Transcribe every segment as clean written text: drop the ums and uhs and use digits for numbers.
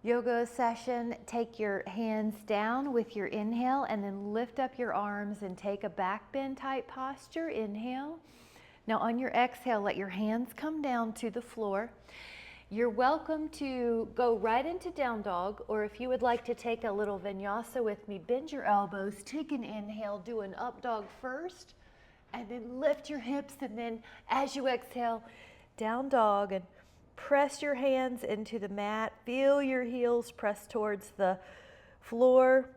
yoga session, take your hands down with your inhale and then lift up your arms and take a back bend type posture. Inhale. Now on your exhale, let your hands come down to the floor. You're welcome to go right into down dog, or if you would like to take a little vinyasa with me, bend your elbows, take an inhale, do an up dog first, and then lift your hips, and then as you exhale, down dog, and press your hands into the mat. Feel your heels press towards the floor.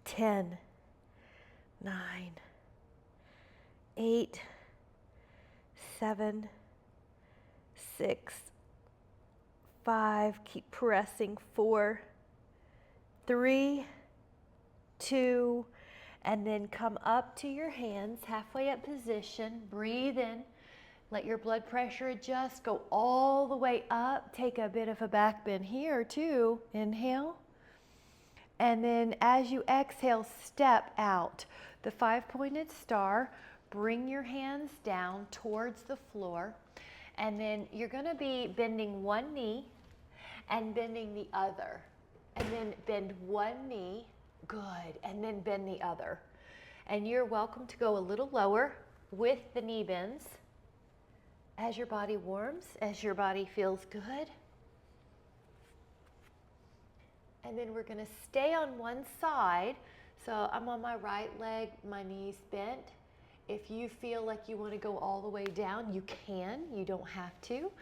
10, 9, 8, 7, 6, 5, keep pressing. 4, 3, 2, and then come up to your hands, halfway up position. Breathe in. Let your blood pressure adjust. Go all the way up. Take a bit of a back bend here too. Inhale. And then as you exhale, step out. The 5-pointed star. Bring your hands down towards the floor. And then you're going to be bending one knee and bending the other. And then bend one knee. Good. And then bend the other. And you're welcome to go a little lower with the knee bends as your body warms, as your body feels good. And then we're going to stay on one side. So I'm on my right leg, my knees bent. If you feel like you want to go all the way down, you can. You don't have to.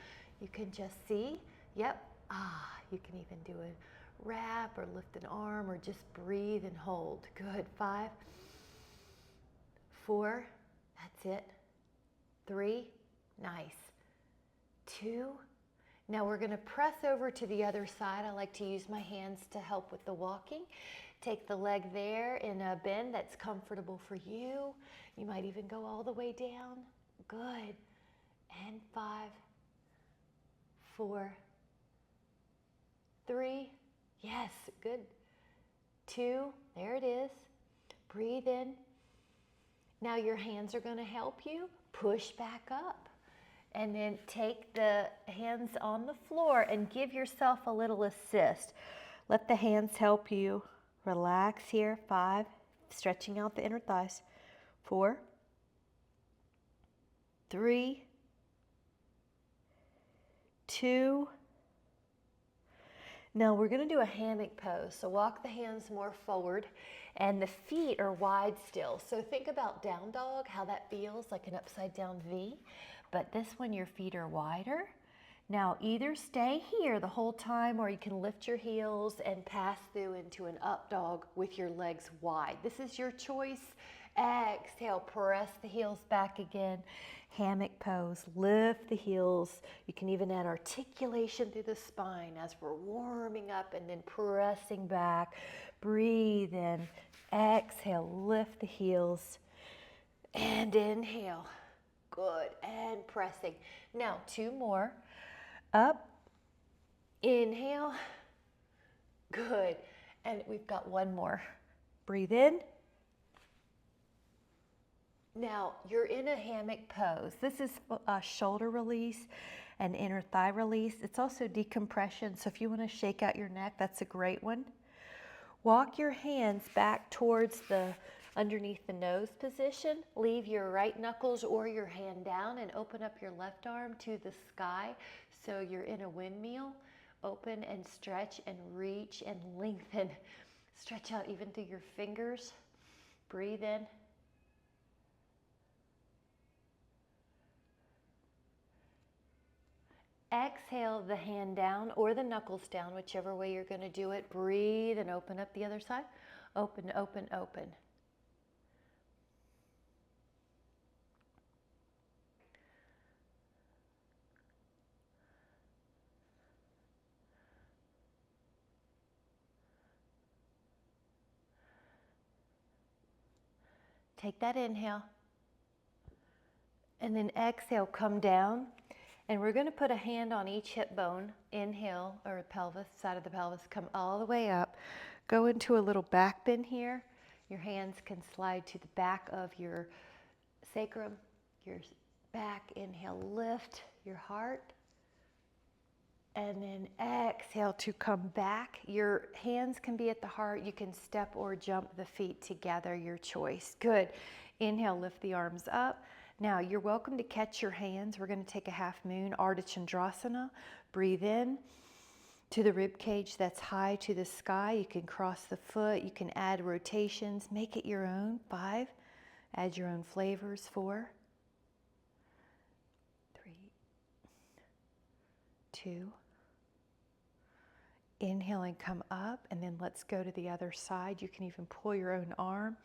You can just see. Yep. You can even do a wrap or lift an arm or just breathe and hold. Good. 5, 4, that's it. 3, nice. 2, now we're going to press over to the other side. I like to use my hands to help with the walking. Take the leg there in a bend that's comfortable for you. You might even go all the way down. Good. And 5, 4, 3, yes, good. 2, there it is. Breathe in. Now your hands are going to help you. Push back up. And then take the hands on the floor and give yourself a little assist. Let the hands help you. Relax here. 5, stretching out the inner thighs. 4, 3, 2. Now we're going to do a hammock pose. So walk the hands more forward and the feet are wide still. So think about down dog, how that feels like an upside down V. But this one, your feet are wider. Now either stay here the whole time or you can lift your heels and pass through into an up dog with your legs wide. This is your choice. Exhale, press the heels back again. Hammock pose, lift the heels. You can even add articulation through the spine as we're warming up and then pressing back. Breathe in, exhale, lift the heels and inhale. Good, and pressing. Now 2 more. Up, inhale. Good, and we've got 1 more. Breathe in. Now you're in a hammock pose. This is a shoulder release and inner thigh release. It's also decompression, so if you want to shake out your neck, that's a great one. Walk your hands back towards the underneath the nose position. Leave your right knuckles or your hand down and open up your left arm to the sky so you're in a windmill. Open and stretch and reach and lengthen. Stretch out even through your fingers. Breathe in. Exhale the hand down or the knuckles down, whichever way you're going to do it. Breathe and open up the other side. Open, open, open. Take that inhale. And then exhale, come down. And we're going to put a hand on each hip bone. Inhale, or pelvis, side of the pelvis, come all the way up. Go into a little back bend here. Your hands can slide to the back of your sacrum, your back. Inhale, lift your heart. And then exhale to come back. Your hands can be at the heart. You can step or jump the feet together, your choice. Good. Inhale, lift the arms up. Now you're welcome to catch your hands. We're going to take a half moon, Ardha Chandrasana. Breathe in to the rib cage that's high to the sky. You can cross the foot. You can add rotations. Make it your own. 5. Add your own flavors. 4, 3, 2. Inhale and come up, and then let's go to the other side. You can even pull your own arm.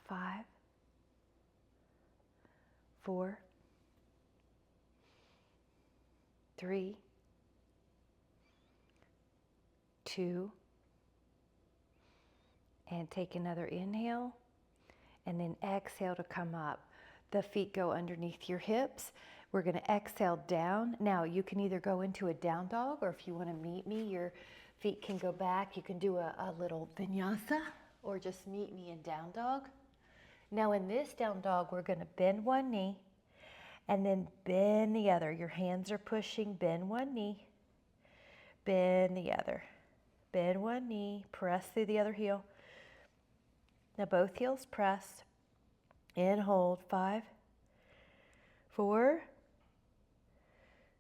5, 4, 3, 2, and take another inhale, and then exhale to come up. The feet go underneath your hips. We're going to exhale down. Now you can either go into a down dog, or if you want to meet me, your feet can go back. You can do a little vinyasa, or just meet me in down dog. Now in this down dog, we're going to bend one knee and then bend the other. Your hands are pushing. Bend one knee, bend the other. Bend one knee, press through the other heel. Now both heels pressed. And hold. 5, 4,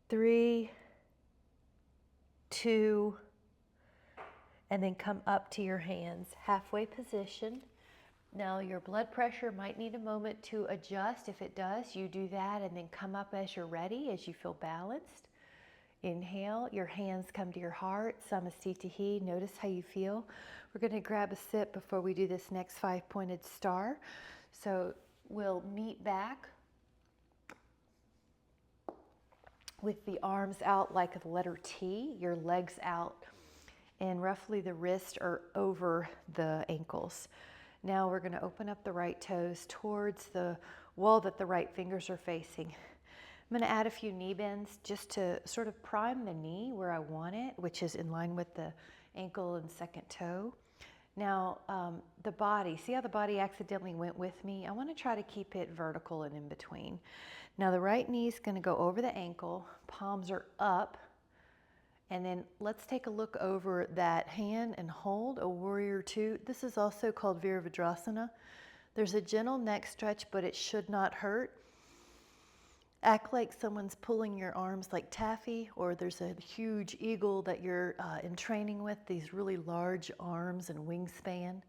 3, 2, and then come up to your hands. Halfway position. Now your blood pressure might need a moment to adjust. If it does, you do that and then come up as you're ready, as you feel balanced. Inhale, your hands come to your heart. Samasthiti. Notice how you feel. We're going to grab a sip before we do this next 5-pointed star. So we'll meet back with the arms out like the letter T, your legs out, and roughly the wrists are over the ankles. Now we're going to open up the right toes towards the wall that the right fingers are facing. I'm going to add a few knee bends just to sort of prime the knee where I want it, which is in line with the ankle and second toe. Now, the body, see how the body accidentally went with me? I want to try to keep it vertical and in between. Now the right knee is going to go over the ankle, palms are up, and then let's take a look over that hand and hold a warrior 2. This is also called Virabhadrasana. There's a gentle neck stretch, but it should not hurt. Act like someone's pulling your arms like taffy, or there's a huge eagle that you're in training with, these really large arms and wingspan.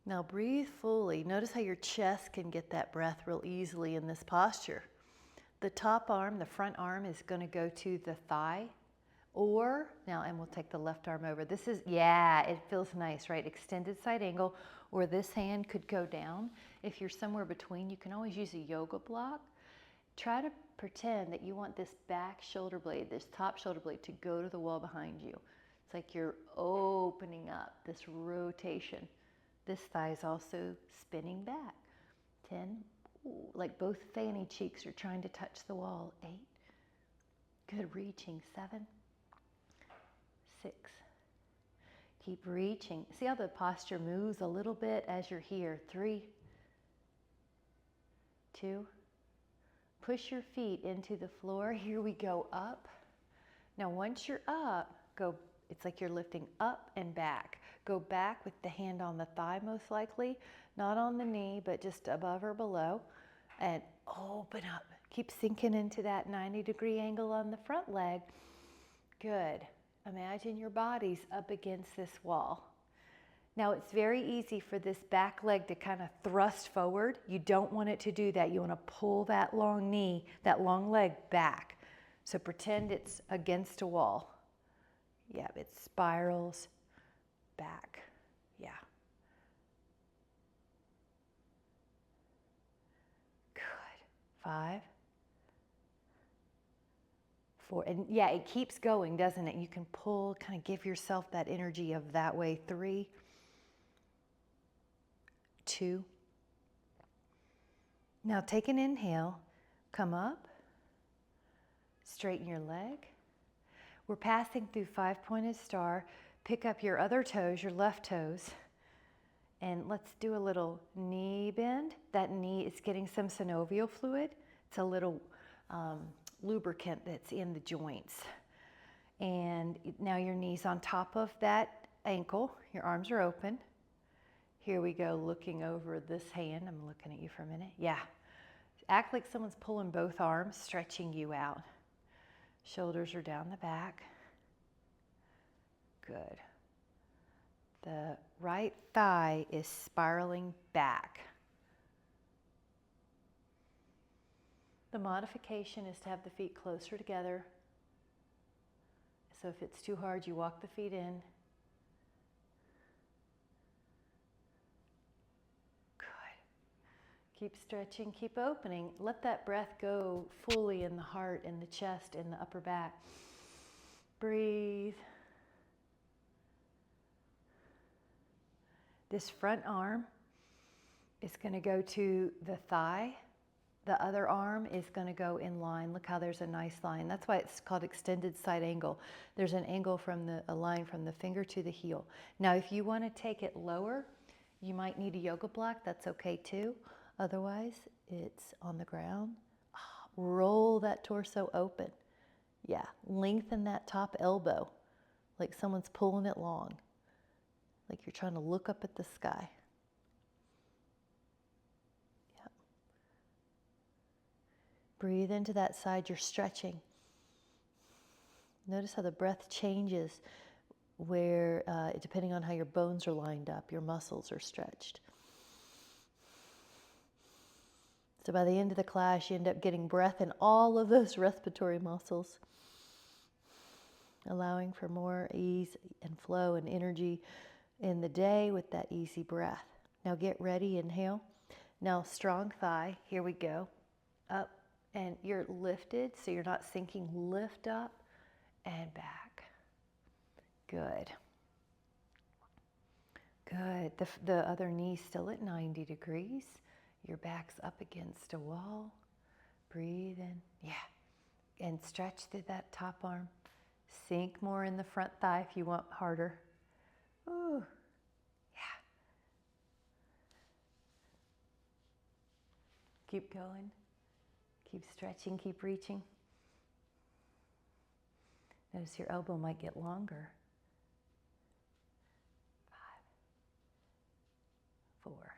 Now breathe fully. Notice how your chest can get that breath real easily in this posture. The top arm, the front arm, is going to go to the thigh. Or, now, and we'll take the left arm over. This is, yeah, it feels nice, right? Extended side angle, or this hand could go down. If you're somewhere between, you can always use a yoga block. Try to pretend that you want this back shoulder blade, this top shoulder blade, to go to the wall behind you. It's like you're opening up this rotation. This thigh is also spinning back. 10, ooh, like both fanny cheeks are trying to touch the wall. 8, good, reaching. 7, 6, keep reaching. See how the posture moves a little bit as you're here. 3, 2, push your feet into the floor. Here we go, up. Now once you're up, go, it's like you're lifting up and back. Go back with the hand on the thigh most likely, not on the knee, but just above or below, and open up. Keep sinking into that 90-degree angle on the front leg. Good. Imagine your body's up against this wall. Now it's very easy for this back leg to kind of thrust forward. You don't want it to do that. You want to pull that long knee, that long leg back. So pretend it's against a wall. Yeah, it spirals back. Yeah. Good. 5, 4, and yeah, it keeps going, doesn't it? You can pull, kind of give yourself that energy of that way. 3, 2. Now take an inhale, come up, straighten your leg. We're passing through 5-pointed star. Pick up your other toes, your left toes, and let's do a little knee bend. That knee is getting some synovial fluid. It's a little lubricant that's in the joints. And now your knee's on top of that ankle. Your arms are open. Here we go, looking over this hand. I'm looking at you for a minute. Yeah. Act like someone's pulling both arms, stretching you out. Shoulders are down the back. Good. The right thigh is spiraling back. The modification is to have the feet closer together. So if it's too hard, you walk the feet in. Keep stretching, keep opening. Let that breath go fully in the heart, in the chest, in the upper back. Breathe. This front arm is going to go to the thigh. The other arm is going to go in line. Look how there's a nice line. That's why it's called extended side angle. There's an angle from a line from the finger to the heel. Now, if you want to take it lower, you might need a yoga block. That's okay too. Otherwise, it's on the ground. Roll that torso open. Yeah, lengthen that top elbow like someone's pulling it long, like you're trying to look up at the sky. Yeah. Breathe into that side, you're stretching. Notice how the breath changes where, depending on how your bones are lined up, your muscles are stretched. So by the end of the class, you end up getting breath in all of those respiratory muscles, allowing for more ease and flow and energy in the day with that easy breath. Now get ready, inhale. Now strong thigh, here we go. Up, and you're lifted, so you're not sinking. Lift up and back. Good. Good. The other knee's still at 90 degrees. Your back's up against a wall. Breathe in. Yeah. And stretch through that top arm. Sink more in the front thigh if you want harder. Ooh. Yeah. Keep going. Keep stretching. Keep reaching. Notice your elbow might get longer. 5, 4,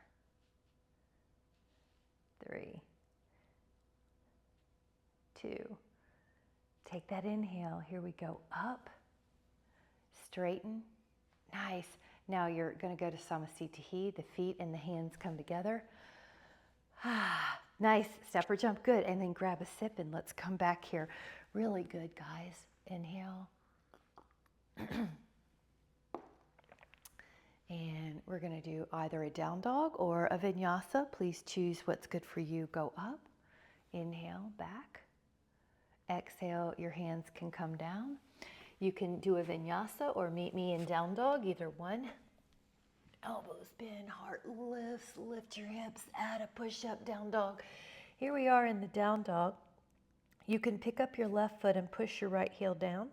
3, 2. Take that inhale. Here we go. Up. Straighten. Nice. Now you're going to go to Samasthiti. The feet and the hands come together. Nice. Step or jump. Good. And then grab a sip and let's come back here. Really good, guys. Inhale. And we're going to do either a down dog or a vinyasa. Please choose what's good for you. Go up. Inhale, back. Exhale, your hands can come down. You can do a vinyasa or meet me in down dog, either one. Elbows bend, heart lifts, lift your hips, add a push-up, down dog. Here we are in the down dog. You can pick up your left foot and push your right heel down.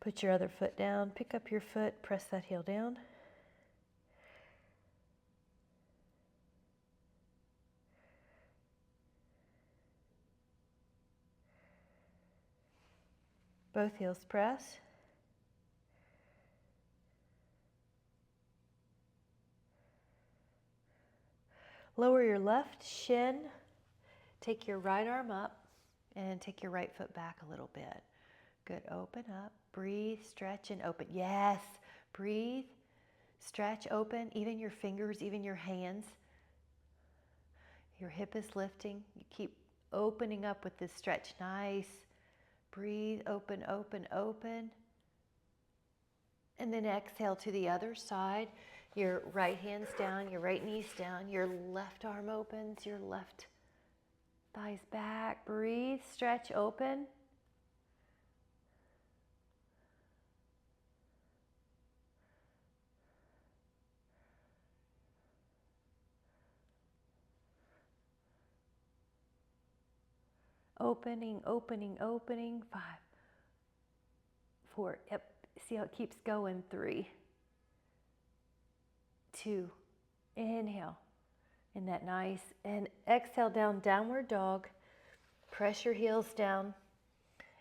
Put your other foot down, pick up your foot, press that heel down. Both heels press. Lower your left shin. Take your right arm up and take your right foot back a little bit. Good. Open up. Breathe, stretch, and open. Yes. Breathe, stretch, open. Even your fingers, even your hands. Your hip is lifting. You keep opening up with this stretch. Nice. Breathe, open, open, open. And then exhale to the other side. Your right hand's down, your right knee's down, your left arm opens, your left thigh's back. Breathe, stretch, open. Opening, opening, opening. 5, 4. Yep. See how it keeps going. 3, 2. Inhale. In that nice. And exhale down, downward dog. Press your heels down.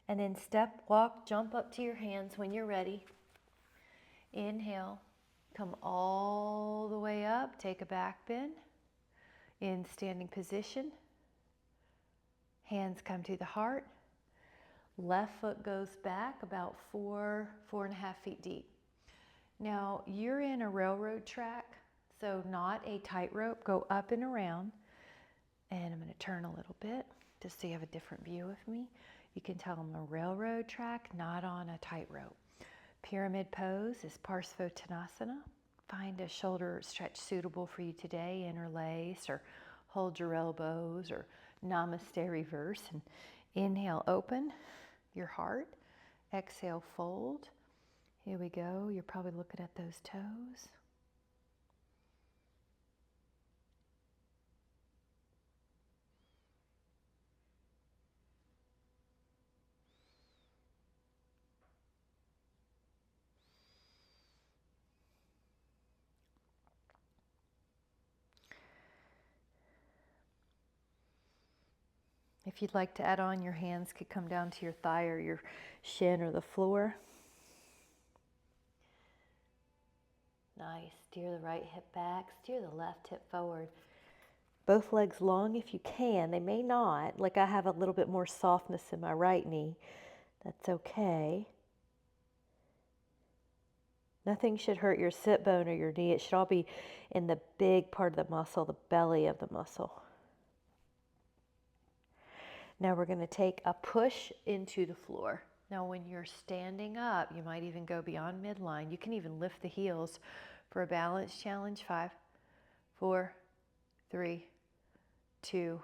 And then step, walk, jump up to your hands when you're ready. Inhale. Come all the way up. Take a back bend. In standing position. Hands come to the heart. Left foot goes back about 4.5 feet deep. Now you're in a railroad track, so not a tightrope. Go up and around. And I'm going to turn a little bit just so you have a different view of me. You can tell I'm a railroad track, not on a tightrope. Pyramid pose is Parsvottanasana. Find a shoulder stretch suitable for you today. Interlace or hold your elbows or Namaste reverse. And inhale, open your heart. Exhale, fold. Here we go. You're probably looking at those toes. If you'd like to add on, your hands could come down to your thigh or your shin or the floor. Nice. Steer the right hip back. Steer the left hip forward. Both legs long if you can. They may not. Like I have a little bit more softness in my right knee. That's okay. Nothing should hurt your sit bone or your knee. It should all be in the big part of the muscle, the belly of the muscle. Now we're going to take a push into the floor. Now when you're standing up, you might even go beyond midline. You can even lift the heels for a balance challenge. 5, 4, 3, 2.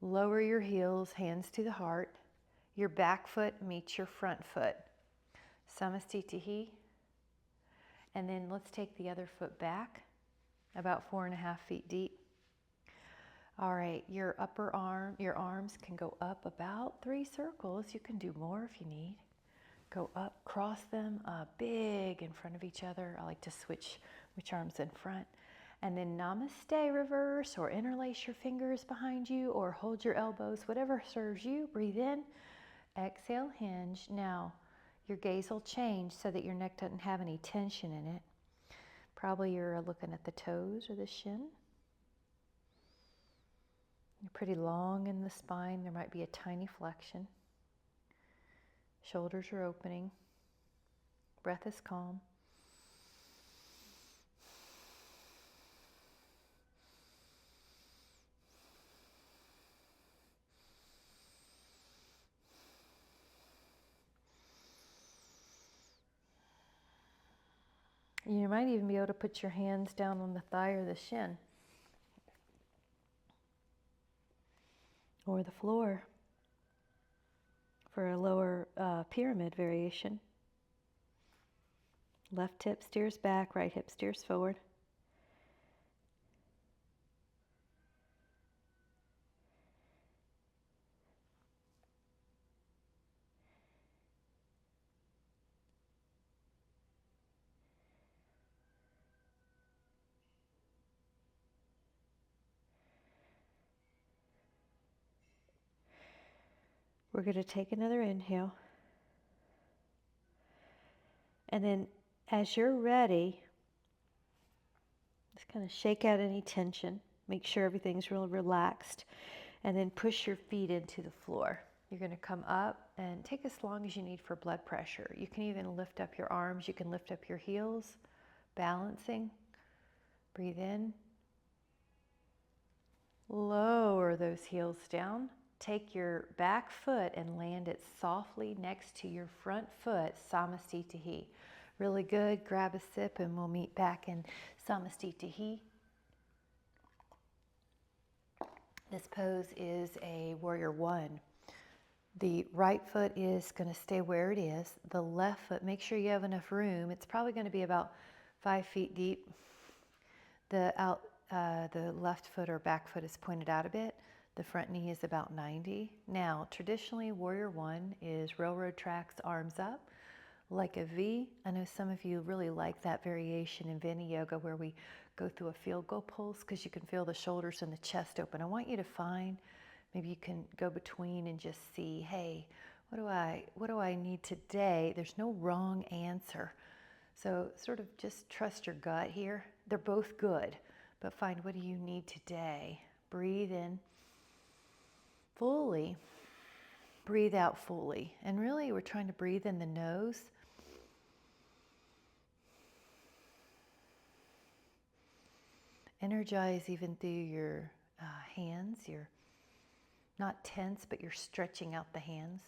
Lower your heels, hands to the heart. Your back foot meets your front foot. Samastitihi. And then let's take the other foot back, about 4.5 feet deep. All right, your arms can go up about 3 circles. You can do more if you need. Go up, cross them big in front of each other. I like to switch which arm's in front. And then Namaste reverse, or interlace your fingers behind you, or hold your elbows, whatever serves you. Breathe in, exhale, hinge. Now, your gaze will change so that your neck doesn't have any tension in it. Probably you're looking at the toes or the shin. You're pretty long in the spine. There might be a tiny flexion. Shoulders are opening. Breath is calm. You might even be able to put your hands down on the thigh or the shin, or the floor for a lower pyramid variation. Left hip steers back, right hip steers forward. We're going to take another inhale. And then as you're ready, just kind of shake out any tension. Make sure everything's real relaxed. And then push your feet into the floor. You're going to come up and take as long as you need for blood pressure. You can even lift up your arms. You can lift up your heels, balancing. Breathe in. Lower those heels down. Take your back foot and land it softly next to your front foot, Samastitihi. Really good. Grab a sip and we'll meet back in Samastitihi. This pose is a warrior 1. The right foot is going to stay where it is. The left foot, make sure you have enough room. It's probably going to be about 5 feet deep. The left foot or back foot is pointed out a bit. The front knee is about 90. Now, traditionally, Warrior One is railroad tracks, arms up, like a V. I know some of you really like that variation in Vini Yoga where we go through a field goal pulse because you can feel the shoulders and the chest open. I want you to find, maybe you can go between and just see, hey, what do I need today? There's no wrong answer. So sort of just trust your gut here. They're both good, but find what do you need today. Breathe in fully, breathe out fully. And really we're trying to breathe in the nose. Energize even through your hands. You're not tense, but you're stretching out the hands.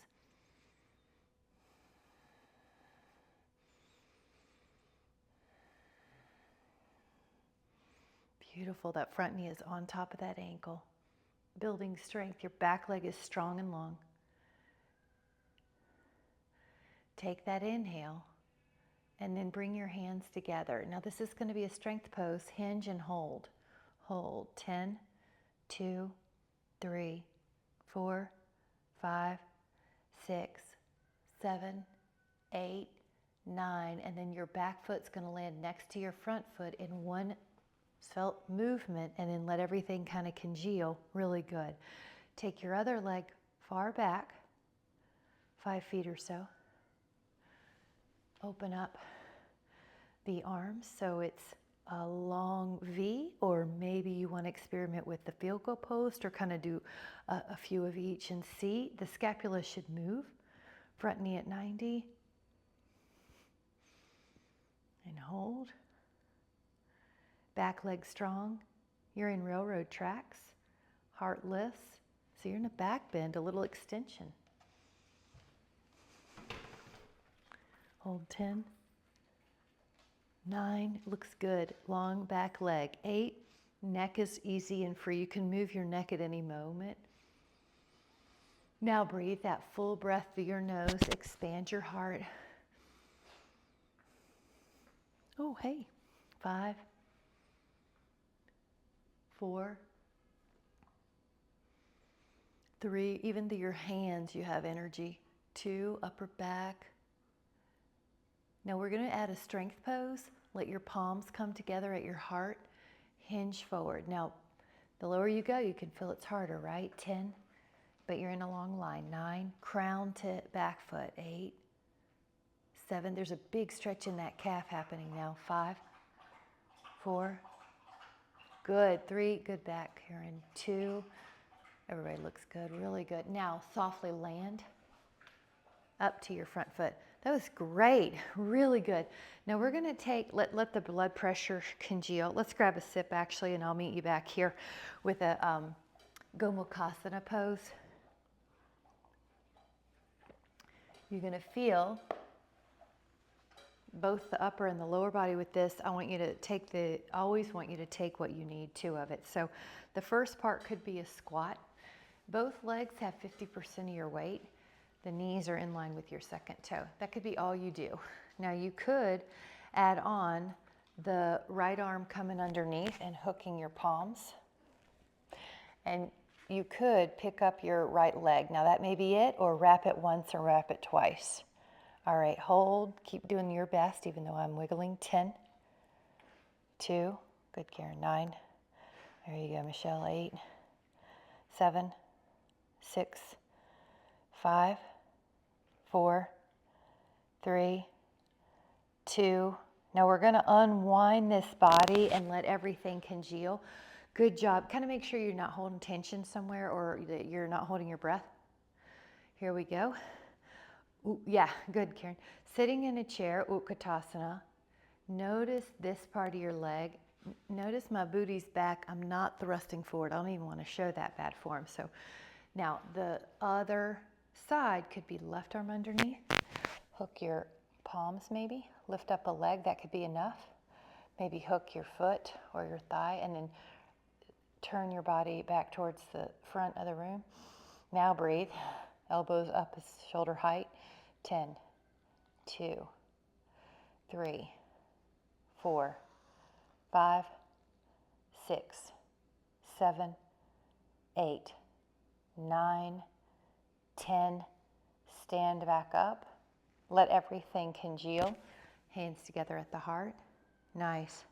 Beautiful. That front knee is on top of that ankle. Building strength. Your back leg is strong and long. Take that inhale and then bring your hands together. Now this is going to be a strength pose. Hinge and hold. Hold. 10, 2, 3, 4, 5, 6, 7, 8, 9. And then your back foot's going to land next to your front foot in one felt movement, and then let everything kind of congeal. Really good. Take your other leg far back, 5 feet or so. Open up the arms so it's a long V, or maybe you want to experiment with the field goal post or kind of do a few of each and see. The scapula should move. Front knee at 90. And hold. Back leg strong. You're in railroad tracks. Heart lifts. So you're in a back bend, a little extension. Hold 10. 9, looks good. Long back leg. 8, neck is easy and free. You can move your neck at any moment. Now breathe that full breath through your nose. Expand your heart. Oh, hey. 5, 4, 3, even through your hands you have energy. 2, upper back. Now we're going to add a strength pose. Let your palms come together at your heart. Hinge forward. Now, the lower you go, you can feel it's harder, right? 10, but you're in a long line. 9, crown to back foot. 8, 7, there's a big stretch in that calf happening now. 5, 4, good. 3, good back, Karen. 2, everybody looks good, really good. Now, softly land up to your front foot. That was great, really good. Now we're gonna let the blood pressure congeal. Let's grab a sip actually, and I'll meet you back here with a Gomukhasana pose. You're gonna feel both the upper and the lower body with this. I want you to always want you to take what you need, 2 of it. So the first part could be a squat. Both legs have 50% of your weight. The knees are in line with your second toe. That could be all you do. Now you could add on the right arm coming underneath and hooking your palms. And you could pick up your right leg. Now that may be it, or wrap it once or wrap it twice. All right, hold, keep doing your best even though I'm wiggling. 10, 2, good Karen, 9. There you go, Michelle, 8, 7, 6, 5, 4, 3, 2. Now we're going to unwind this body and let everything congeal. Good job. Kind of make sure you're not holding tension somewhere or that you're not holding your breath. Here we go. Ooh, yeah, good, Karen. Sitting in a chair, Utkatasana. Notice this part of your leg. Notice my booty's back. I'm not thrusting forward. I don't even want to show that bad form. So now the other side could be left arm underneath. Hook your palms maybe. Lift up a leg. That could be enough. Maybe hook your foot or your thigh and then turn your body back towards the front of the room. Now breathe. Elbows up as shoulder height. 10, 2, 3, 4, 5, 6, 7, 8, 9, 10. Stand back up. Let everything congeal. Hands together at the heart. Nice.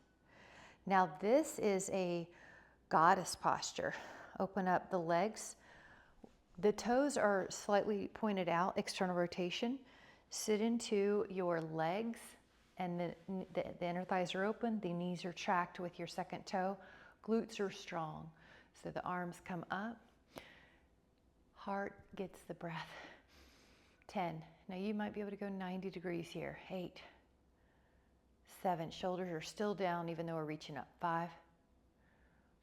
Now this is a goddess posture. Open up the legs. The toes are slightly pointed out, external rotation. Sit into your legs, and the inner thighs are open, the knees are tracked with your second toe. Glutes are strong. So the arms come up. Heart gets the breath. 10. Now you might be able to go 90 degrees here. 8, 7. Shoulders are still down even though we're reaching up. 5,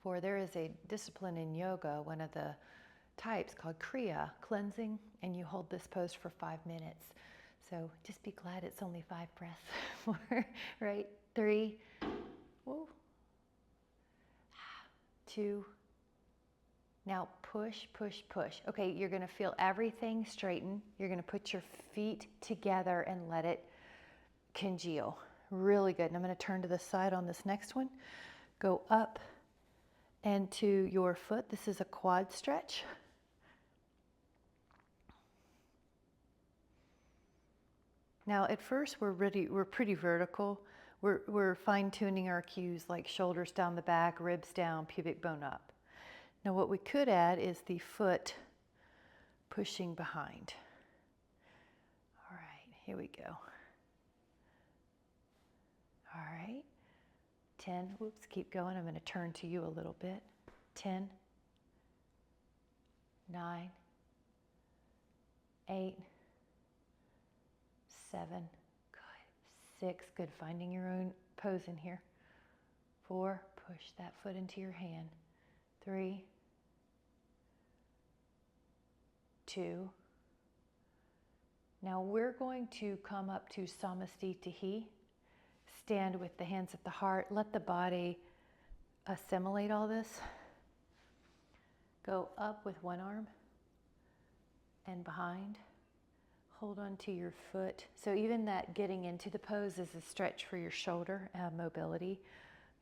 4. There is a discipline in yoga, one of the types called Kriya, cleansing, and you hold this pose for 5 minutes. So just be glad it's only 5 breaths. 4, right? 3, whoa. 2. Now push, push, push. Okay, you're gonna feel everything straighten. You're gonna put your feet together and let it congeal. Really good. And I'm gonna turn to the side on this next one. Go up and to your foot. This is a quad stretch. Now at first we're pretty vertical. We're fine-tuning our cues like shoulders down the back, ribs down, pubic bone up. Now what we could add is the foot pushing behind. All right, here we go. All right, 10, whoops, keep going. I'm going to turn to you a little bit. 10, 9, 8, 7, good. 6, good, finding your own pose in here. 4, push that foot into your hand. 3, 2. Now we're going to come up to Samastitihi. Stand with the hands at the heart. Let the body assimilate all this. Go up with one arm and behind. Hold on to your foot. So even that getting into the pose is a stretch for your shoulder mobility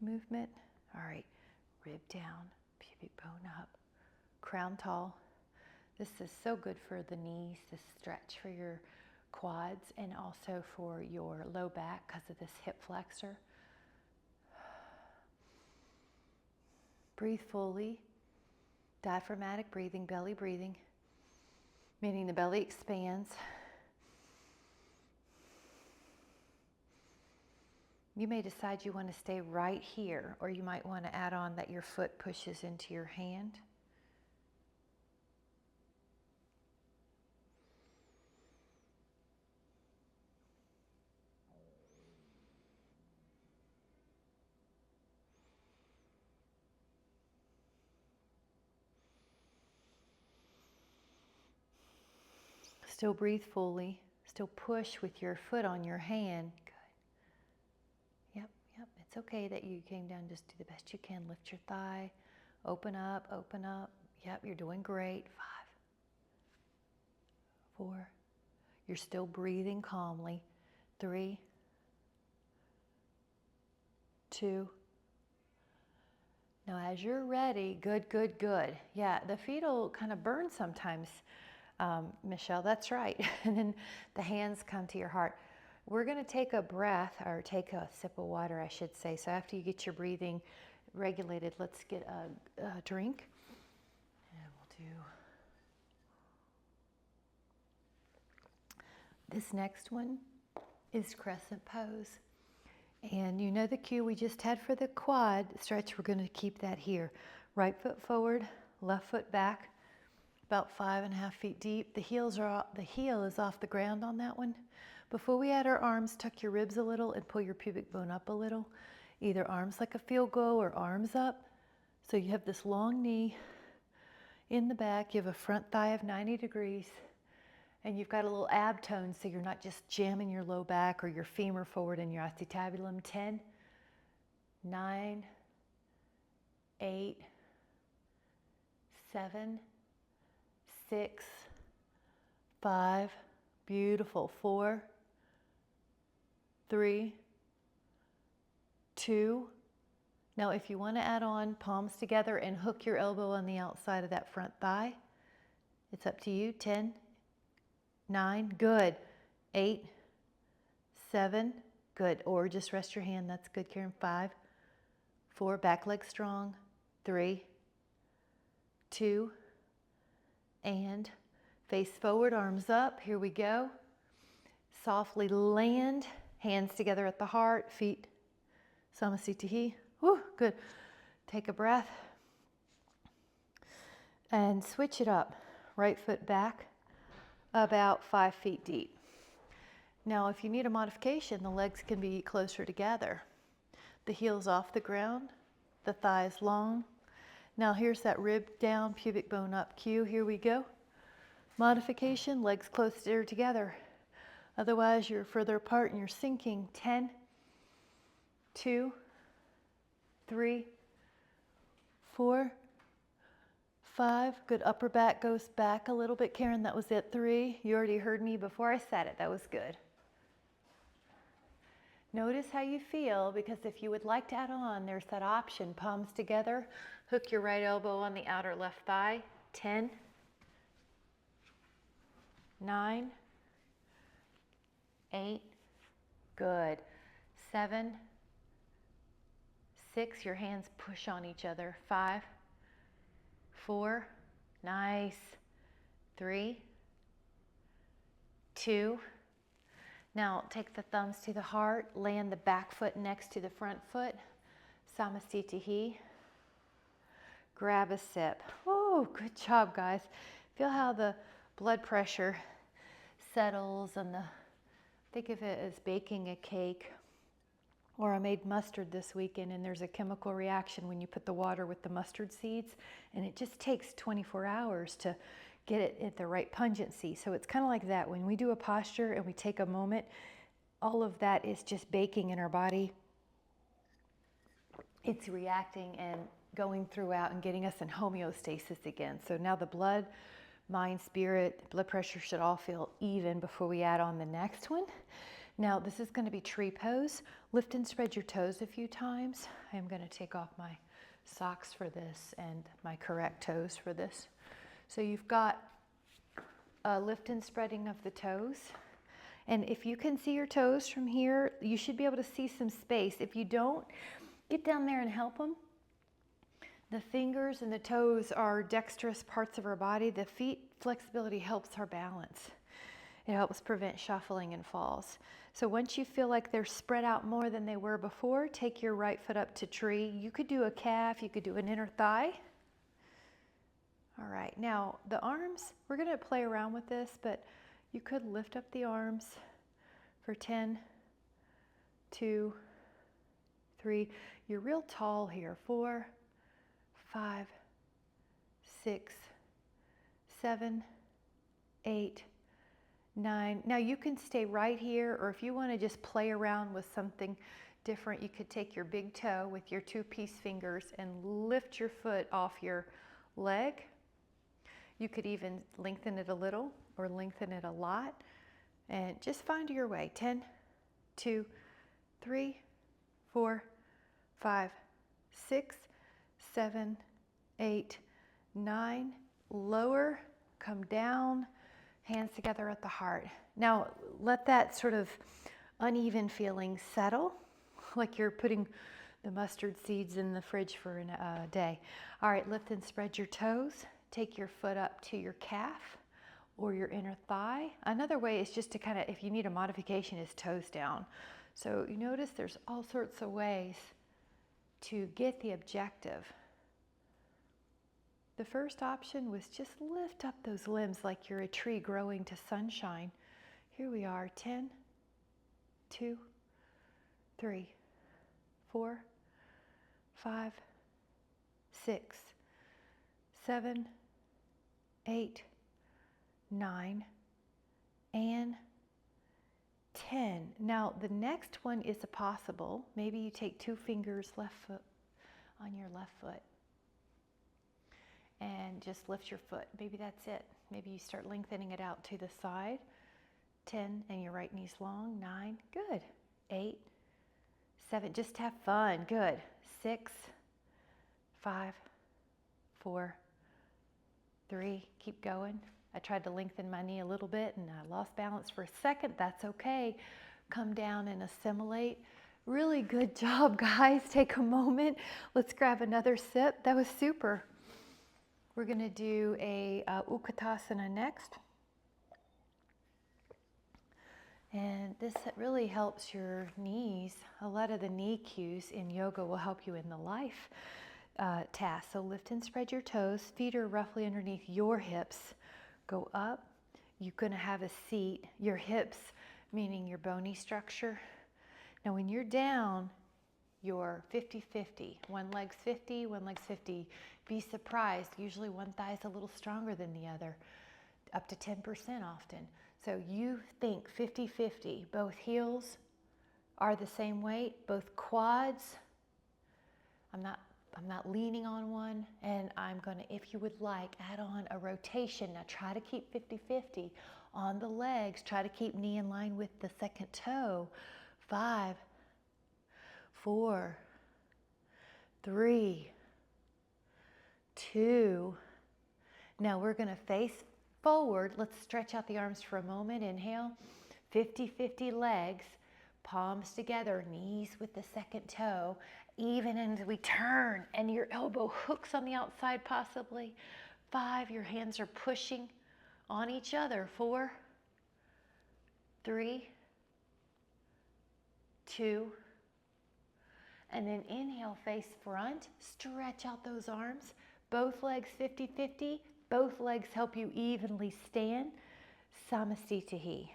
movement. All right, rib down, pubic bone up, crown tall. This is so good for the knees, this stretch for your quads and also for your low back because of this hip flexor. Breathe fully. Diaphragmatic breathing, belly breathing, meaning the belly expands. You may decide you want to stay right here, or you might want to add on that your foot pushes into your hand. Still breathe fully. Still push with your foot on your hand. Good. Yep. It's okay that you came down. Just do the best you can. Lift your thigh. Open up, open up. Yep, you're doing great. 5, 4. You're still breathing calmly. 3, 2. Now as you're ready, good. Yeah, the feet will kind of burn sometimes. Michelle, that's right. And then the hands come to your heart. We're going to take a breath, or take a sip of water, I should say. So after you get your breathing regulated, let's get a drink. And we'll do this next one is crescent pose. And you know the cue we just had for the quad stretch. We're going to keep that here. Right foot forward, left foot back. About 5.5 feet deep. The heel is off the ground on that one. Before we add our arms, tuck your ribs a little and pull your pubic bone up a little. Either arms like a field goal or arms up. So you have this long knee in the back. You have a front thigh of 90 degrees. And you've got a little ab tone so you're not just jamming your low back or your femur forward in your acetabulum. 10, 9, 8, 7, 6, 5, beautiful. 4, 3, 2. Now if you want to add on palms together and hook your elbow on the outside of that front thigh, It's up to you. 10, 9, good. 8, 7, good. Or just rest your hand. That's good, Karen. 5, 4, back leg strong. 3, 2, and face forward, arms up. Here we go. Softly land, hands together at the heart, feet samasthiti. Woo, good. Take a breath and switch it up. Right foot back about 5 feet deep. Now, if you need a modification, the legs can be closer together. The heels off the ground, the thighs long. Now here's that rib down, pubic bone up cue. Here we go. Modification, legs closer together. Otherwise, you're further apart and you're sinking. 10, 2, 3, 4, 5. Good. Upper back goes back a little bit. Karen, that was it. 3. You already heard me before I said it. That was good. Notice how you feel, because if you would like to add on, there's that option. Palms together. Hook your right elbow on the outer left thigh. 10, 9, 8, good. 7, 6, your hands push on each other. 5, 4, nice. 3, 2. Now take the thumbs to the heart, land the back foot next to the front foot. Samasthiti. Grab a sip. Oh, good job, guys. Feel how the blood pressure settles, and think of it as baking a cake. Or I made mustard this weekend, and there's a chemical reaction when you put the water with the mustard seeds, and it just takes 24 hours to get it at the right pungency. So it's kind of like that. When we do a posture and we take a moment, all of that is just baking in our body. It's reacting and going throughout and getting us in homeostasis again. So now the blood, mind, spirit, blood pressure should all feel even before we add on the next one. Now this is going to be tree pose. Lift and spread your toes a few times. I am going to take off my socks for this and my correct toes for this. So you've got a lift and spreading of the toes. And if you can see your toes from here, you should be able to see some space. If you don't, get down there and help them. The fingers and the toes are dexterous parts of our body. The feet flexibility helps our balance. It helps prevent shuffling and falls. So once you feel like they're spread out more than they were before, take your right foot up to tree. You could do a calf, you could do an inner thigh. All right, now the arms, we're gonna play around with this, but you could lift up the arms for 10, 2, 3. You're real tall here. 4, 5, 6, 7, 8, 9. Now you can stay right here, or if you want to just play around with something different, you could take your big toe with your 2-piece fingers and lift your foot off your leg. You could even lengthen it a little or lengthen it a lot, and just find your way. 10, 2, 3, 4, 5, 6, 7, 8, 9. Lower, come down, hands together at the heart. Now let that sort of uneven feeling settle, like you're putting the mustard seeds in the fridge for a day. All right, lift and spread your toes. Take your foot up to your calf or your inner thigh. Another way is just to kind of, if you need a modification, is toes down. So you notice there's all sorts of ways to get the objective. The first option was just lift up those limbs like you're a tree growing to sunshine. Here we are. 10, 2, 3, 4, 5, 6, 7, 8, 9, and 10. Now the next one is a possible. Maybe you take 2 fingers left foot on your left foot and just lift your foot. Maybe that's it. Maybe you start lengthening it out to the side. 10, and your right knee's long. 9, good. 8, 7, just have fun. Good. 6, 5, 4, 3, keep going. I tried to lengthen my knee a little bit and I lost balance for a second. That's okay. Come down and assimilate. Really good job, guys. Take a moment. Let's grab another sip. That was super. We're going to do a Utkatasana next. And this really helps your knees. A lot of the knee cues in yoga will help you in the life task. So lift and spread your toes. Feet are roughly underneath your hips. Go up. You're going to have a seat. Your hips, meaning your bony structure. Now when you're down, you're 50-50. One leg's 50, one leg's 50. Be surprised. Usually one thigh's a little stronger than the other, up to 10% often. So you think 50-50. Both heels are the same weight, both quads. I'm not leaning on one, and I'm gonna, if you would like, add on a rotation. Now try to keep 50-50 on the legs. Try to keep knee in line with the second toe. 5, 4, 3, 2. Now we're gonna face forward. Let's stretch out the arms for a moment. Inhale, 50-50 legs, palms together, knees with the second toe. Even as we turn and your elbow hooks on the outside possibly. 5, your hands are pushing on each other. 4, 3, 2, and then inhale, face front, stretch out those arms. Both legs 50-50. Both legs help you evenly stand. Samastitihi.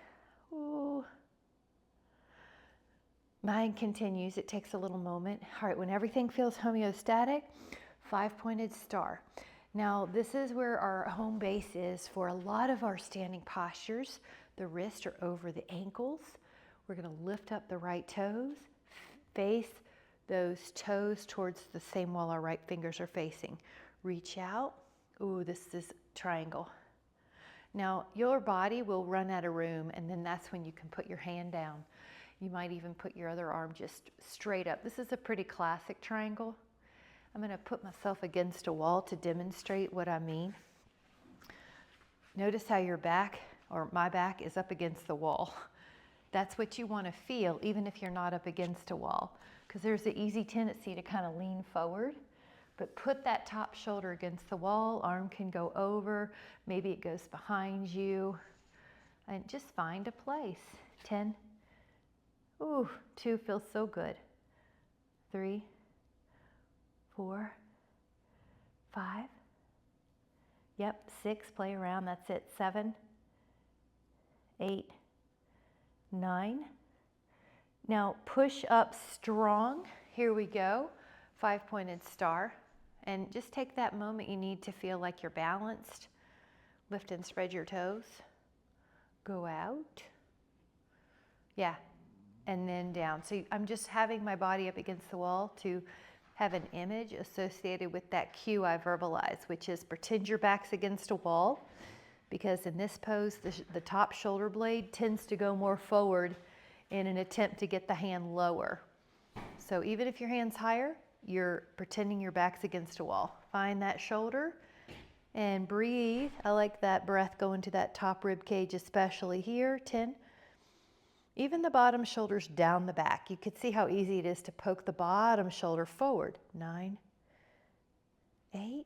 Ooh. Mine continues. It takes a little moment. All right, when everything feels homeostatic, 5-pointed star. Now, this is where our home base is for a lot of our standing postures. The wrists are over the ankles. We're going to lift up the right toes, face those toes towards the same wall our right fingers are facing. Reach out. Ooh, this is triangle. Now, your body will run out of room, and then that's when you can put your hand down. You might even put your other arm just straight up. This is a pretty classic triangle. I'm going to put myself against a wall to demonstrate what I mean. Notice how your back, or my back, is up against the wall. That's what you want to feel, even if you're not up against a wall, because there's an easy tendency to kind of lean forward. But put that top shoulder against the wall. Arm can go over. Maybe it goes behind you. And just find a place. 10. Ooh, 2 feels so good. 3, 4, 5. Yep, 6, play around, that's it. 7, 8, 9. Now push up strong. Here we go. 5-pointed star. And just take that moment you need to feel like you're balanced. Lift and spread your toes. Go out. Yeah, and then down. So I'm just having my body up against the wall to have an image associated with that cue I verbalized, which is pretend your back's against a wall, because in this pose, the top shoulder blade tends to go more forward in an attempt to get the hand lower. So even if your hand's higher, you're pretending your back's against a wall. Find that shoulder and breathe. I like that breath going to that top rib cage, especially here. 10. Even the bottom shoulder's down the back. You could see how easy it is to poke the bottom shoulder forward. 9, 8,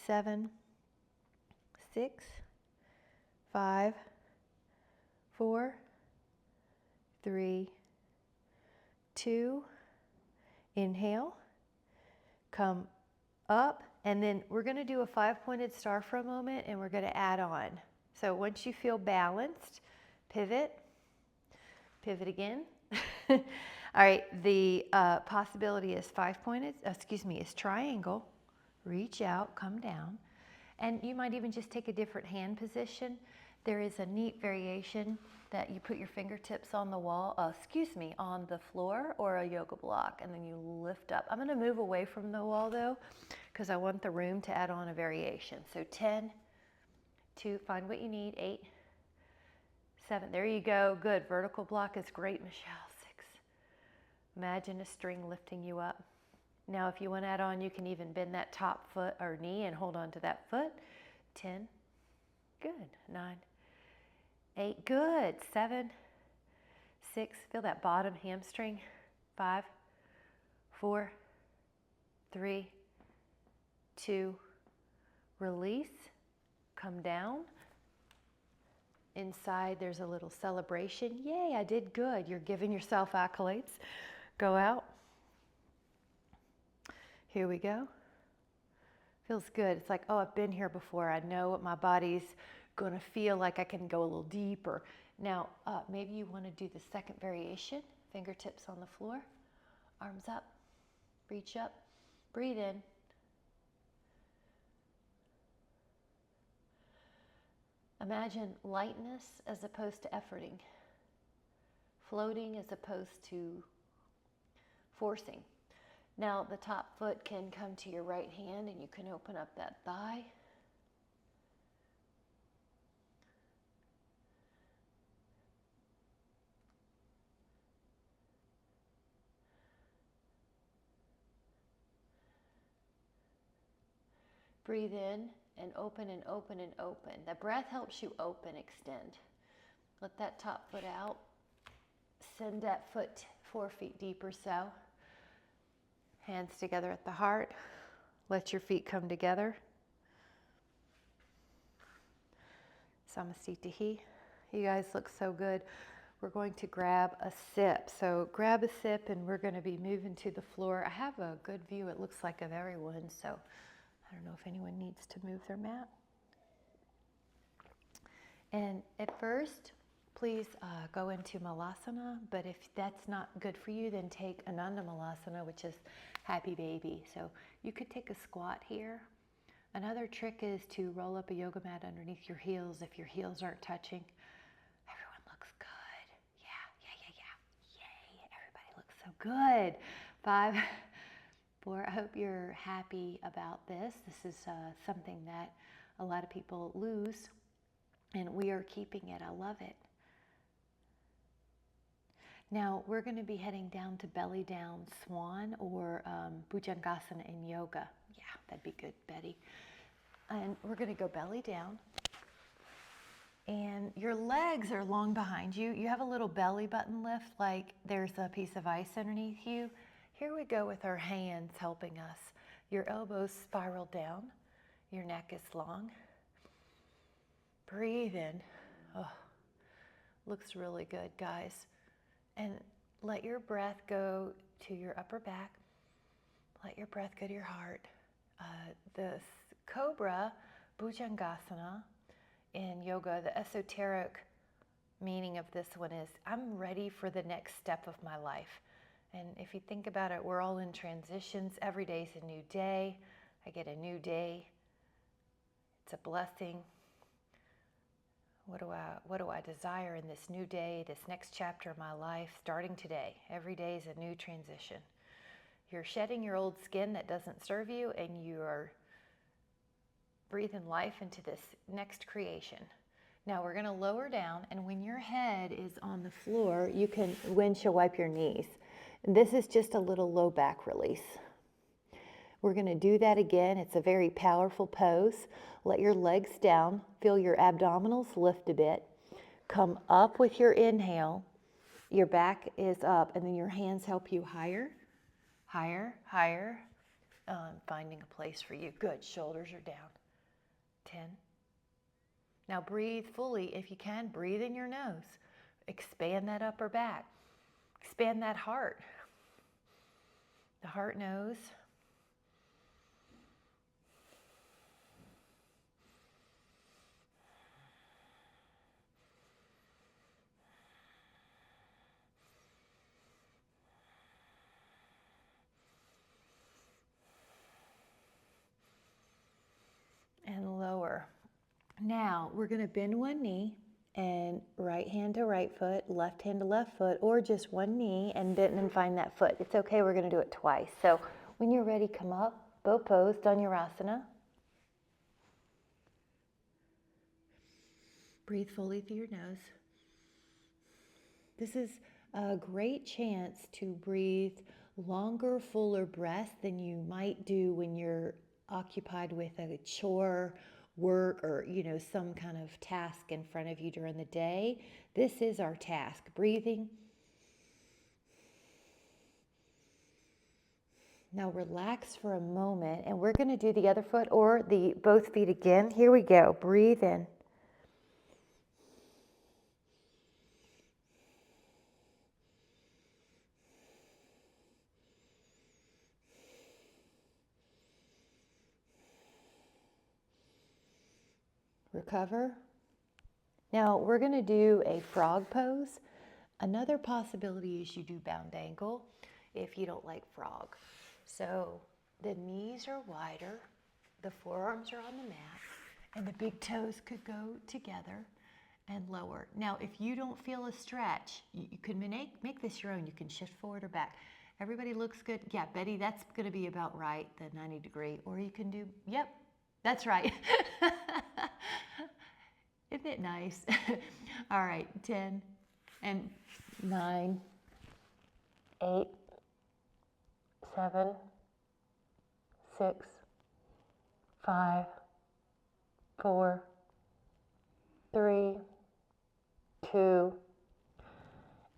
7, 6, 5, 4, 3, 2. Inhale, come up, and then we're going to do a 5-pointed star for a moment, and we're going to add on. So once you feel balanced, pivot, pivot again. All right, the possibility is 5-pointed, is triangle. Reach out, come down, and you might even just take a different hand position. There is a neat variation that you put your fingertips on the wall, on the floor or a yoga block, and then you lift up. I'm going to move away from the wall though, because I want the room to add on a variation. So 10, 2, find what you need, 8, 7, there you go, good. Vertical block is great, Michelle. 6, imagine a string lifting you up. Now if you want to add on, you can even bend that top foot or knee and hold on to that foot. 10, Good. 9, 8, good. 7, 6, feel that bottom hamstring. 5, 4, 3, 2, release. Come down. Inside there's a little celebration. Yay, I did good. You're giving yourself accolades. Go out. Here we go. Feels good. It's like, oh, I've been here before. I know what my body's going to feel like. I can go a little deeper. Now, maybe you want to do the second variation. Fingertips on the floor. Arms up. Reach up. Breathe in. Imagine lightness as opposed to efforting. Floating as opposed to forcing. Now the top foot can come to your right hand and you can open up that thigh. Breathe in and open and open and open. The breath helps you open, extend. Let that top foot out. Send that foot 4 feet deep or so. Hands together at the heart. Let your feet come together. Samasthiti. You guys look so good. We're going to grab a sip. So grab a sip and we're going to be moving to the floor. I have a good view, it looks like, of everyone. So I don't know if anyone needs to move their mat. And at first, please go into Malasana, but if that's not good for you, then take Ananda Malasana, which is happy baby. So you could take a squat here. Another trick is to roll up a yoga mat underneath your heels if your heels aren't touching. Everyone looks good. Yeah. Yay, everybody looks so good. 5, 4, I hope you're happy about this. This is something that a lot of people lose, and we are keeping it. I love it. Now we're going to be heading down to belly down swan or Bhujangasana in yoga. Yeah, that'd be good, Betty. And we're going to go belly down. And your legs are long behind you. You have a little belly button lift like there's a piece of ice underneath you. Here we go with our hands helping us. Your elbows spiral down. Your neck is long. Breathe in. Oh, looks really good, guys. And let your breath go to your upper back. Let your breath go to your heart. The Cobra Bhujangasana in yoga, the esoteric meaning of this one is, I'm ready for the next step of my life. And if you think about it, we're all in transitions. Every day's a new day. I get a new day. It's a blessing. What do I desire in this new day, this next chapter of my life, starting today? Every day is a new transition. You're shedding your old skin that doesn't serve you, and you are breathing life into this next creation. Now we're going to lower down, and when your head is on the floor, you can windshield wipe your knees. And this is just a little low back release. We're going to do that again. It's a very powerful pose. Let your legs down. Feel your abdominals lift a bit. Come up with your inhale. Your back is up, and then your hands help you higher, higher, higher. Finding a place for you. Good. Shoulders are down. 10. Now breathe fully. If you can, breathe in your nose. Expand that upper back. Expand that heart. The heart nose. And lower. Now we're going to bend one knee and right hand to right foot, left hand to left foot, or just one knee and bend and find that foot. It's okay, we're going to do it twice. So when you're ready, come up, bow pose, Dhanurasana. Breathe fully through your nose. This is a great chance to breathe longer, fuller breaths than you might do when you're occupied with a chore work or, you know, some kind of task in front of you during the day. This is our task. Breathing. Now relax for a moment, and we're going to do the other foot or the both feet again. Here we go. Breathe in. Recover. Now we're going to do a frog pose. Another possibility is you do bound ankle if you don't like frog. So the knees are wider, the forearms are on the mat, and the big toes could go together and lower. Now, if you don't feel a stretch, you can make this your own. You can shift forward or back. Everybody looks good. Yeah, Betty, that's going to be about right, the 90 degree. Or you can do, yep, that's right. Isn't it nice? All right, 10 and 9, 8, 7, 6, 5, 4, 3, 2,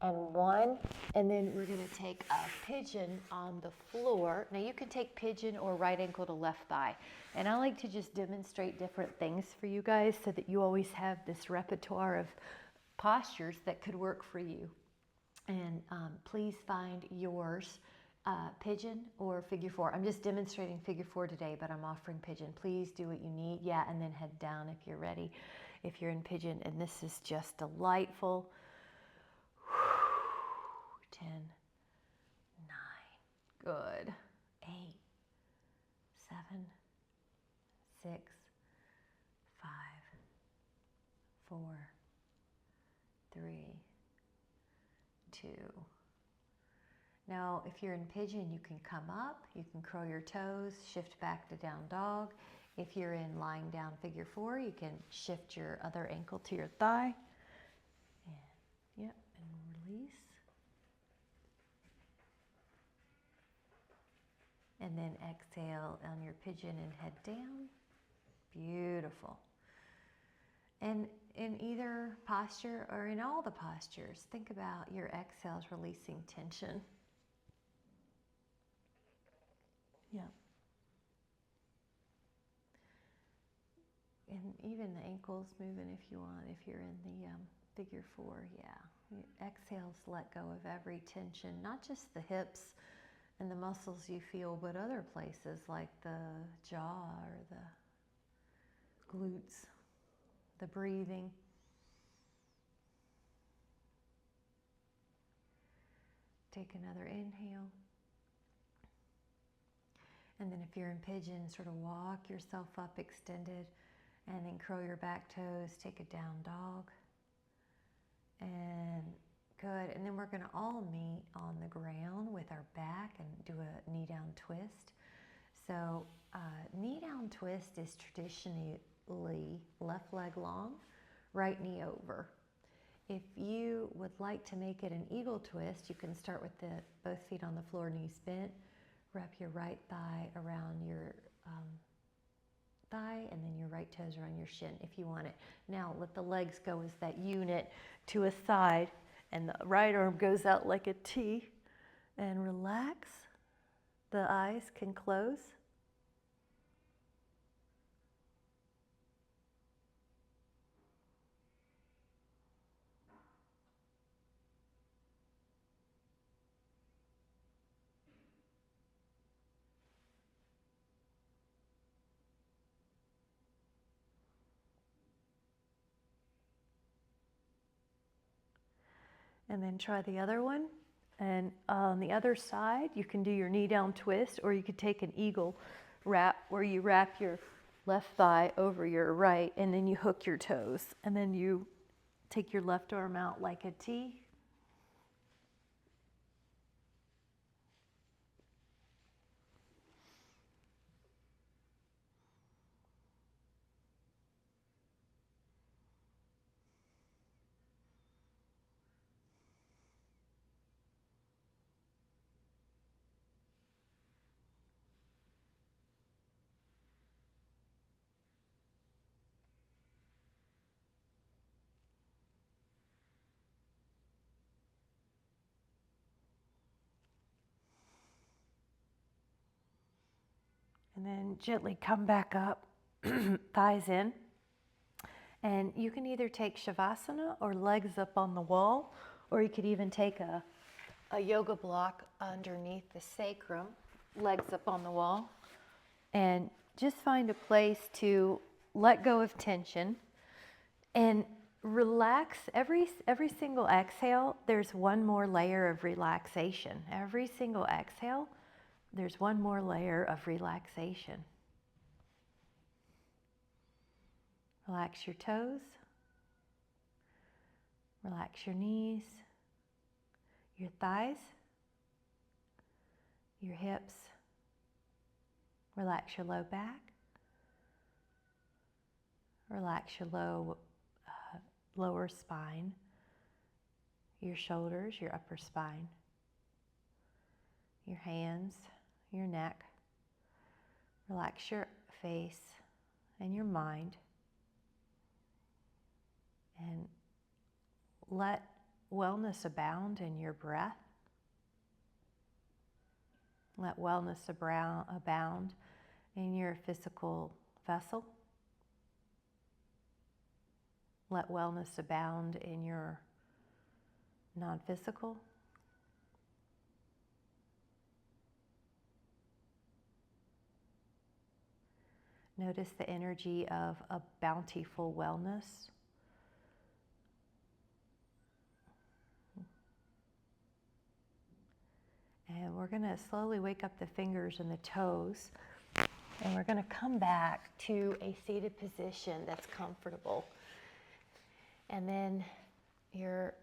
and 1. And then we're going to take a pigeon on the floor. Now you can take pigeon or right ankle to left thigh. And I like to just demonstrate different things for you guys so that you always have this repertoire of postures that could work for you. And please find yours, pigeon or figure four. I'm just demonstrating figure four today, but I'm offering pigeon. Please do what you need. Yeah, and then head down if you're ready, if you're in pigeon. And this is just delightful. 10, 9, good. 8, 7, 6, 5, 4, 3, 2. Now, if you're in pigeon, you can come up, you can curl your toes, shift back to down dog. If you're in lying down figure four, you can shift your other ankle to your thigh. And, yep, and release. And then exhale on your pigeon and head down. Beautiful. And in either posture or in all the postures, think about your exhales releasing tension. Yeah. And even the ankles moving if you want, if you're in the figure four, yeah. Exhales let go of every tension, not just the hips and the muscles you feel, but other places like the jaw or the glutes, the breathing. Take another inhale. And then if you're in pigeon, sort of walk yourself up extended and then curl your back toes, take a down dog. And good. And then we're going to all meet on the ground with our back and do a knee down twist. So knee down twist is traditionally left leg long, right knee over. If you would like to make it an eagle twist, you can start with both feet on the floor, knees bent. Wrap your right thigh around your thigh and then your right toes around your shin if you want it. Now let the legs go as that unit to a side and the right arm goes out like a T and relax. The eyes can close. And then try the other one. And on the other side, you can do your knee down twist, or you could take an eagle wrap where you wrap your left thigh over your right and then you hook your toes. And then you take your left arm out like a T. then gently come back up, thighs in. And you can either take Shavasana or legs up on the wall, or you could even take a yoga block underneath the sacrum, legs up on the wall, and just find a place to let go of tension and relax. Every single exhale, there's one more layer of relaxation. Every single exhale, there's one more layer of relaxation. Relax your toes. Relax your knees, your thighs, your hips. Relax your low back. Relax your lower spine, your shoulders, your upper spine, your hands, your neck. Relax your face and your mind. And let wellness abound in your breath. Let wellness abound in your physical vessel. Let wellness abound in your non-physical. Notice the energy of a bountiful wellness. And we're going to slowly wake up the fingers and the toes. And we're going to come back to a seated position that's comfortable. And then you're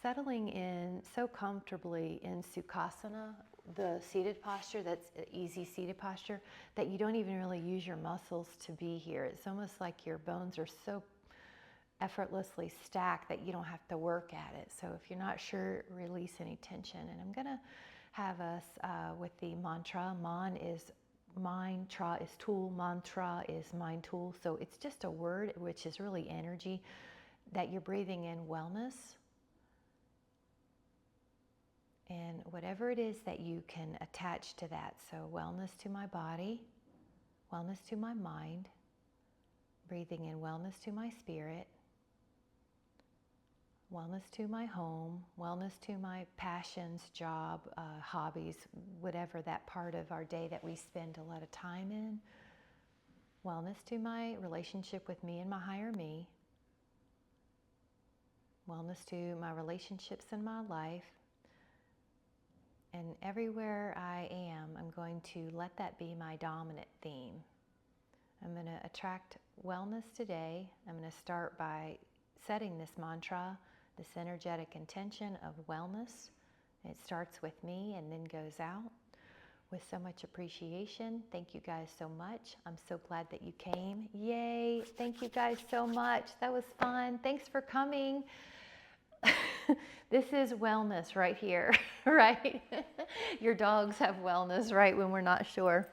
settling in so comfortably in Sukhasana, the seated posture, that's an easy seated posture, that you don't even really use your muscles to be here. It's almost like your bones are so effortlessly stacked that you don't have to work at it. So if you're not sure, release any tension. And I'm going to have us with the mantra. Man is mind, tra is tool, mantra is mind tool. So it's just a word, which is really energy, that you're breathing in wellness. And whatever it is that you can attach to that. So wellness to my body, wellness to my mind, breathing in wellness to my spirit, wellness to my home, wellness to my passions, job, hobbies, whatever that part of our day that we spend a lot of time in. Wellness to my relationship with me and my higher me. Wellness to my relationships in my life. And everywhere I am, I'm going to let that be my dominant theme. I'm going to attract wellness today. I'm going to start by setting this mantra, this energetic intention of wellness. It starts with me and then goes out with so much appreciation. Thank you guys so much. I'm so glad that you came. Yay! Thank you guys so much. That was fun. Thanks for coming. This is wellness right here, right? Your dogs have wellness, right, when we're not sure.